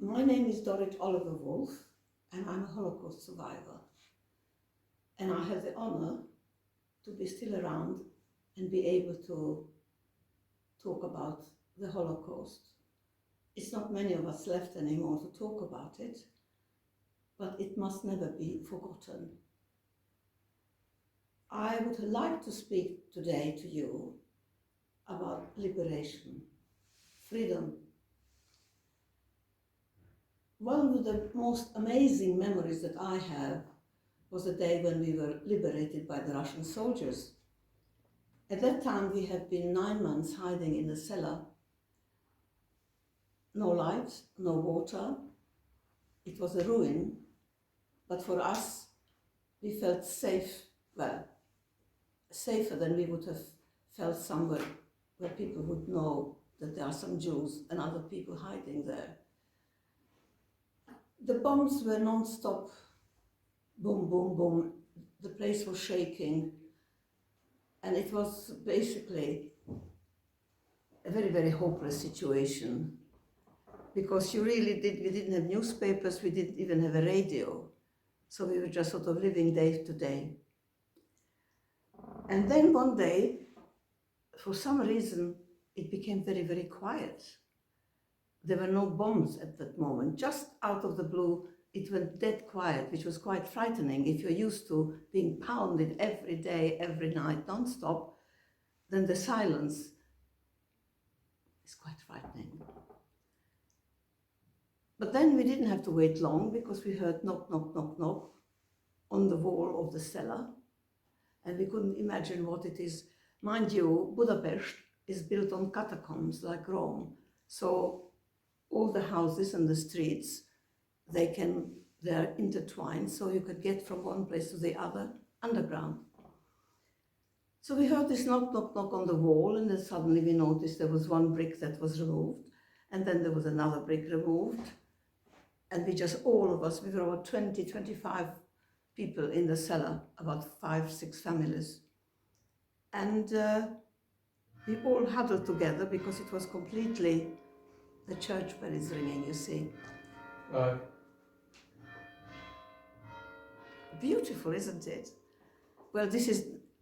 My name is Dorit Oliver-Wolff and I'm a Holocaust survivor. And I have the honor to be still around and be able to talk about the Holocaust. It's not many of us left anymore to talk about it, but it must never be forgotten. I would like to speak today to you about liberation, freedom. One of the most amazing memories that I have was the day when we were liberated by the Russian soldiers. At that time we had been 9 months hiding in the cellar. No light, no water. It was a ruin, but for us we felt safe, well, safer than we would have felt somewhere where people would know that there are some Jews and other people hiding there. The bombs were non-stop, boom, boom, boom. The place was shaking, and it was basically a very, very hopeless situation, because we didn't have newspapers, we didn't even have a radio, so we were just sort of living day to day. And then one day, for some reason, it became very, very quiet. There were no bombs at that moment. Just out of the blue, it went dead quiet, which was quite frightening. If you're used to being pounded every day, every night, non-stop, then the silence is quite frightening. But then we didn't have to wait long, because we heard knock, knock, knock, knock on the wall of the cellar, and we couldn't imagine what it is. Mind you, Budapest is built on catacombs like Rome, so all the houses and the streets, they're intertwined, so you could get from one place to the other underground. So we heard this knock, knock, knock on the wall, and then suddenly we noticed there was one brick that was removed, and then there was another brick removed, and all of us, we were about 20, 25 people in the cellar, about 5, 6 families. And we all huddled together, because it was completely, the church bell is ringing, you see. Beautiful, isn't it? Well,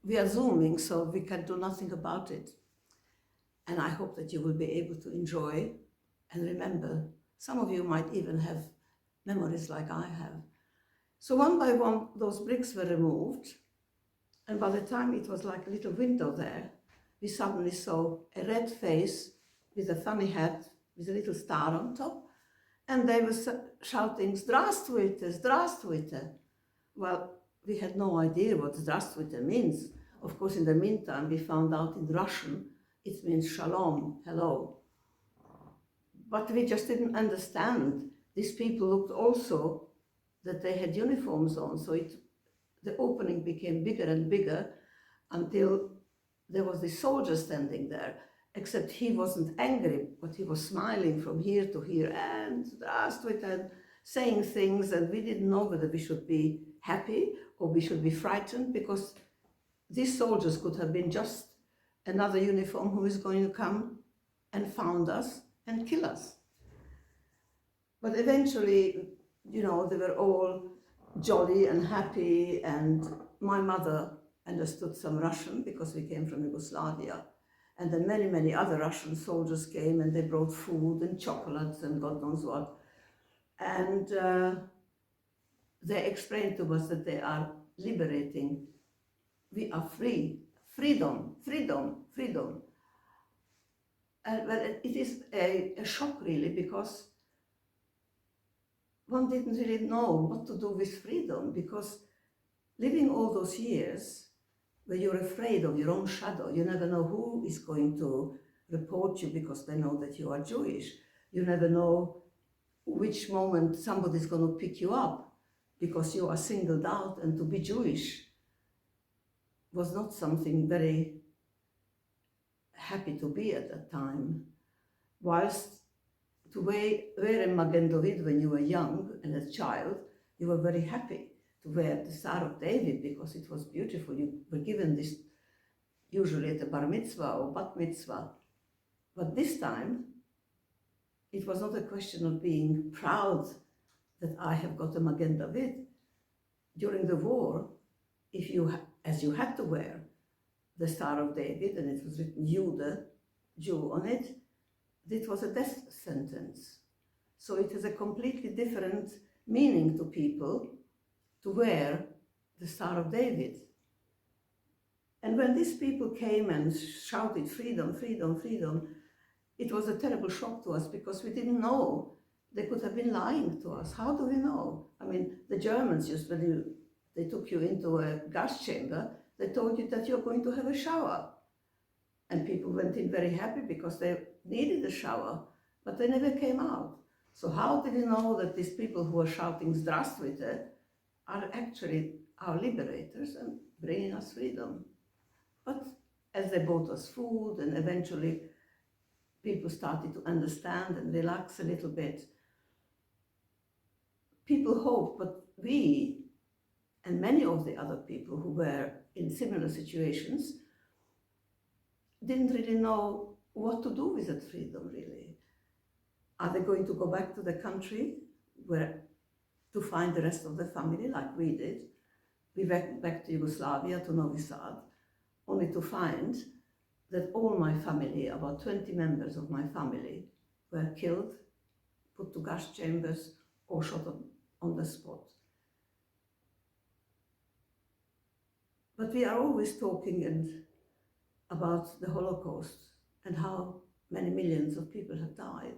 we are Zooming, so we can do nothing about it. And I hope that you will be able to enjoy and remember. Some of you might even have memories like I have. So one by one, those bricks were removed. And by the time it was like a little window there, we suddenly saw a red face with a funny hat, with a little star on top, and they were shouting, "Здравствуйте, здравствуйте." Well, we had no idea what "здравствуйте" means. Of course, in the meantime, we found out in Russian, it means shalom, hello. But we just didn't understand. These people looked also that they had uniforms on, so the opening became bigger and bigger until there was this soldier standing there. Except he wasn't angry, but he was smiling from here to here and saying things, and we didn't know whether we should be happy or we should be frightened, because these soldiers could have been just another uniform who is going to come and found us and kill us. But eventually, they were all jolly and happy, and my mother understood some Russian, because we came from Yugoslavia. And then many, many other Russian soldiers came, and they brought food and chocolates and God knows what. And they explained to us that they are liberating. We are free. Freedom, freedom, freedom. Well, it is a shock, really, because one didn't really know what to do with freedom, because living all those years, where you're afraid of your own shadow, you never know who is going to report you because they know that you are Jewish. You never know which moment somebody's going to pick you up because you are singled out, and to be Jewish was not something very happy to be at that time. Whilst to wear a Magen David when you were young and a child, you were very happy to wear the Star of David, because it was beautiful. You were given this usually at a bar mitzvah or bat mitzvah. But this time, it was not a question of being proud that I have got a Magen David. During the war, if you, as you had to wear the Star of David, and it was written Jude, Jew on it, it was a death sentence. So it has a completely different meaning to people to wear the Star of David. And when these people came and shouted freedom, freedom, freedom, it was a terrible shock to us because we didn't know. They could have been lying to us. How do we know? I mean, the Germans just, when they took you into a gas chamber, they told you that you're going to have a shower. And people went in very happy because they needed a shower, but they never came out. So how did we know that these people who are shouting Здравствуйте are actually our liberators and bringing us freedom? But as they bought us food and eventually people started to understand and relax a little bit, people hoped, but we and many of the other people who were in similar situations didn't really know what to do with that freedom, really. Are they going to go back to the country where to find the rest of the family like we did? We went back to Yugoslavia, to Novi Sad, only to find that all my family, about 20 members of my family, were killed, put to gas chambers, or shot on the spot. But we are always talking about the Holocaust and how many millions of people have died.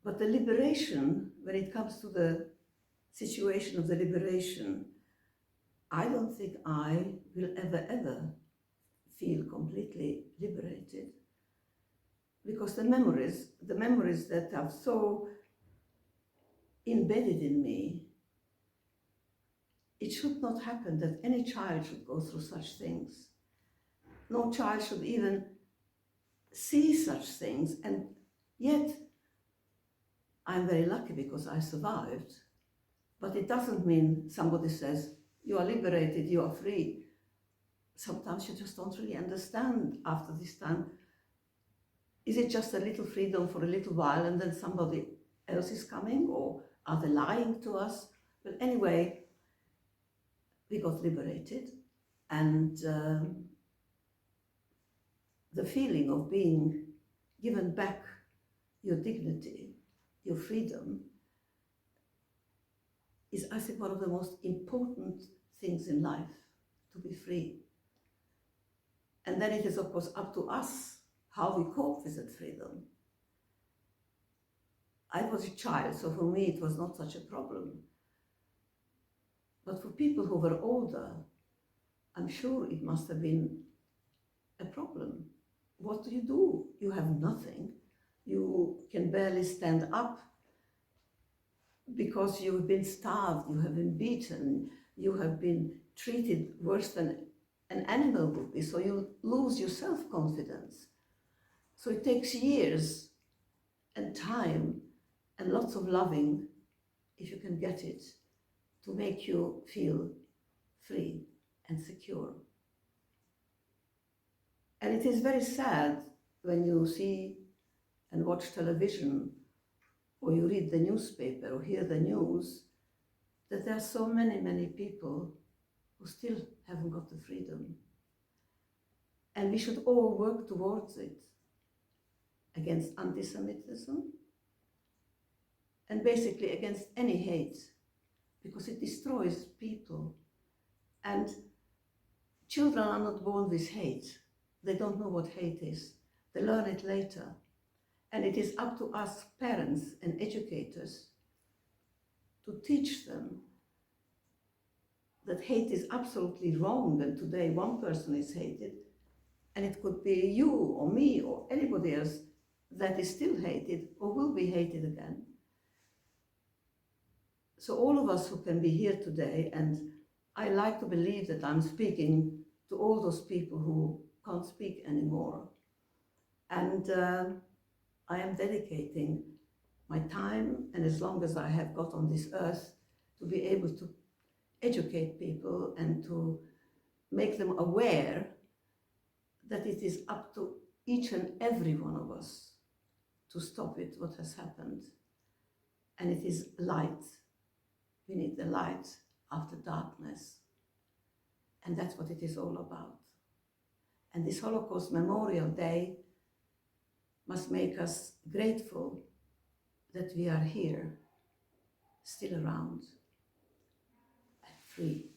But the liberation, when it comes to the situation of the liberation, I don't think I will ever feel completely liberated, because the memories that are so embedded in me, it should not happen that any child should go through such things. No child should even see such things, and yet I'm very lucky because I survived. But it doesn't mean somebody says, you are liberated, you are free. Sometimes you just don't really understand after this time. Is it just a little freedom for a little while and then somebody else is coming, or are they lying to us? But anyway, we got liberated, and the feeling of being given back your dignity, your freedom, is, I think, one of the most important things in life, to be free. And then it is, of course, up to us how we cope with that freedom. I was a child, so for me it was not such a problem. But for people who were older, I'm sure it must have been a problem. What do? You have nothing. You can barely stand up because you've been starved, you have been beaten, you have been treated worse than an animal would be, so you lose your self-confidence. So it takes years and time and lots of loving, if you can get it, to make you feel free and secure. And it is very sad when you see and watch television, or you read the newspaper or hear the news, that there are so many people who still haven't got the freedom. And we should all work towards it, against anti-Semitism, and basically against any hate, because it destroys people. And children are not born with hate. They don't know what hate is. They learn it later. And it is up to us, parents and educators, to teach them that hate is absolutely wrong, and today one person is hated, and it could be you or me or anybody else that is still hated or will be hated again. So all of us who can be here today, and I like to believe that I'm speaking to all those people who can't speak anymore, and I am dedicating my time, and as long as I have got on this earth, to be able to educate people and to make them aware that it is up to each and every one of us to stop it, what has happened. And it is light. We need the light after darkness. And that's what it is all about. And this Holocaust Memorial Day must make us grateful that we are here, still around, and free.